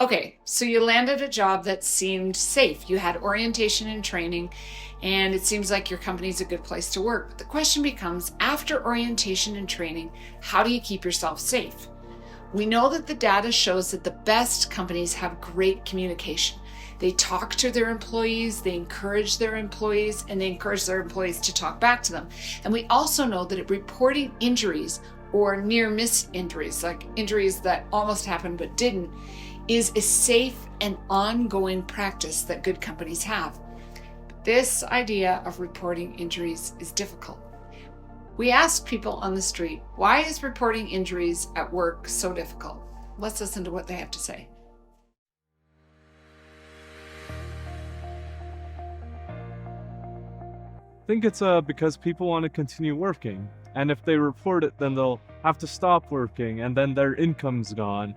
Okay, so you landed a job that seemed safe. You had orientation and training, and it seems like your company's a good place to work. But the question becomes, after orientation and training, how do you keep yourself safe? We know that the data shows that the best companies have great communication. They talk to their employees, they encourage their employees, and they encourage their employees to talk back to them. And we also know that reporting injuries or near miss injuries, like injuries that almost happened but didn't, is a safe and ongoing practice that good companies have. This idea of reporting injuries is difficult. We asked people on the street, why is reporting injuries at work so difficult? Let's listen to what they have to say. I think it's because people want to continue working, and if they report it, then they'll have to stop working, and then their income's gone.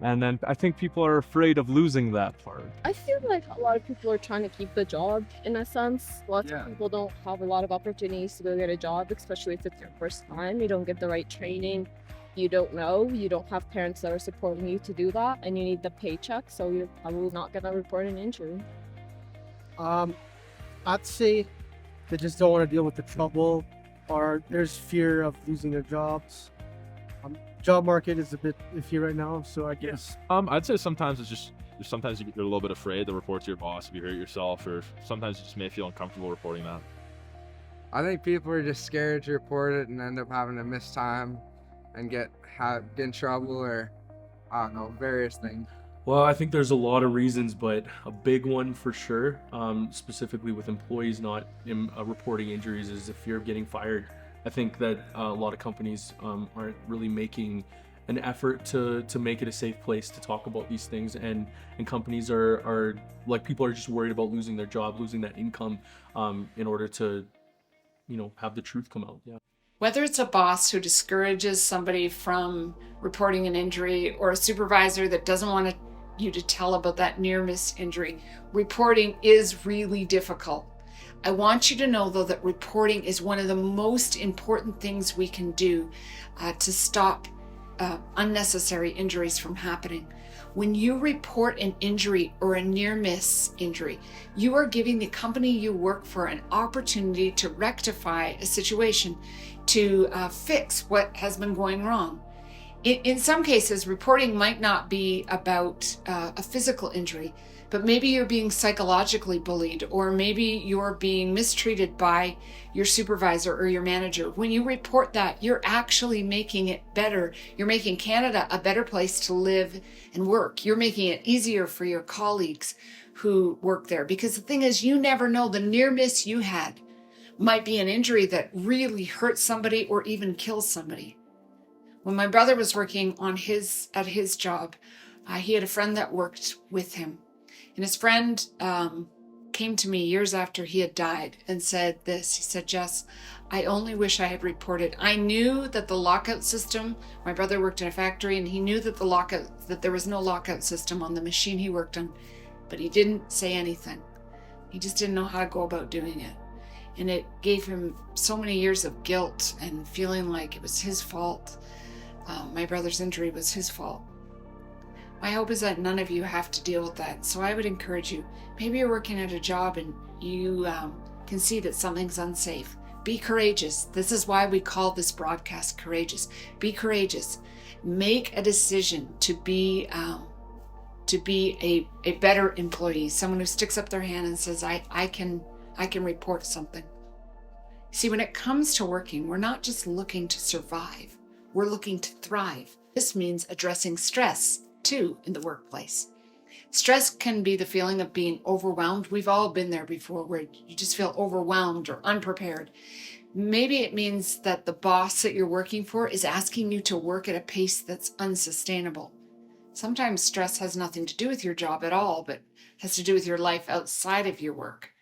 And then I think people are afraid of losing that part. I feel like a lot of people are trying to keep the job in a sense. Lots of people don't have a lot of opportunities to go get a job, especially if it's your first time. You don't get the right training. You don't know. You don't have parents that are supporting you to do that, and you need the paycheck, so you're probably not going to report an injury. I'd say they just don't want to deal with the trouble, or there's fear of losing their jobs. Job market is a bit iffy right now, so I guess. I'd say sometimes sometimes you're a little bit afraid to report to your boss if you hurt yourself, or sometimes you just may feel uncomfortable reporting that. I think people are just scared to report it and end up having to miss time and get in trouble, or I don't know, various things. Well, I think there's a lot of reasons, but a big one for sure, specifically with employees not reporting injuries, is the fear of getting fired. I think that a lot of companies aren't really making an effort to make it a safe place to talk about these things, and companies are like, people are just worried about losing their job, losing that income, in order to, have the truth come out. Yeah. Whether it's a boss who discourages somebody from reporting an injury, or a supervisor that doesn't want you to tell about that near miss injury, reporting is really difficult. I want you to know, though, that reporting is one of the most important things we can do to stop unnecessary injuries from happening. When you report an injury or a near miss injury, you are giving the company you work for an opportunity to rectify a situation, to fix what has been going wrong. In some cases, reporting might not be about a physical injury, but maybe you're being psychologically bullied, or maybe you're being mistreated by your supervisor or your manager. When you report that, you're actually making it better. You're making Canada a better place to live and work. You're making it easier for your colleagues who work there. Because the thing is, you never know, the near miss you had might be an injury that really hurts somebody or even kills somebody. When my brother was working at his job, he had a friend that worked with him. And his friend came to me years after he had died and said this. He said, "Jess, I only wish I had reported. I knew that the lockout system," my brother worked in a factory, and he knew that that there was no lockout system on the machine he worked on, but he didn't say anything. He just didn't know how to go about doing it. And it gave him so many years of guilt and feeling like it was his fault. My brother's injury was his fault. My hope is that none of you have to deal with that. So I would encourage you, maybe you're working at a job and you can see that something's unsafe. Be courageous. This is why we call this broadcast Courageous. Be courageous. Make a decision to be a better employee, someone who sticks up their hand and says, I can report something. See, when it comes to working, we're not just looking to survive. We're looking to thrive. This means addressing stress, too, in the workplace. Stress can be the feeling of being overwhelmed. We've all been there before, where you just feel overwhelmed or unprepared. Maybe it means that the boss that you're working for is asking you to work at a pace that's unsustainable. Sometimes stress has nothing to do with your job at all, but has to do with your life outside of your work.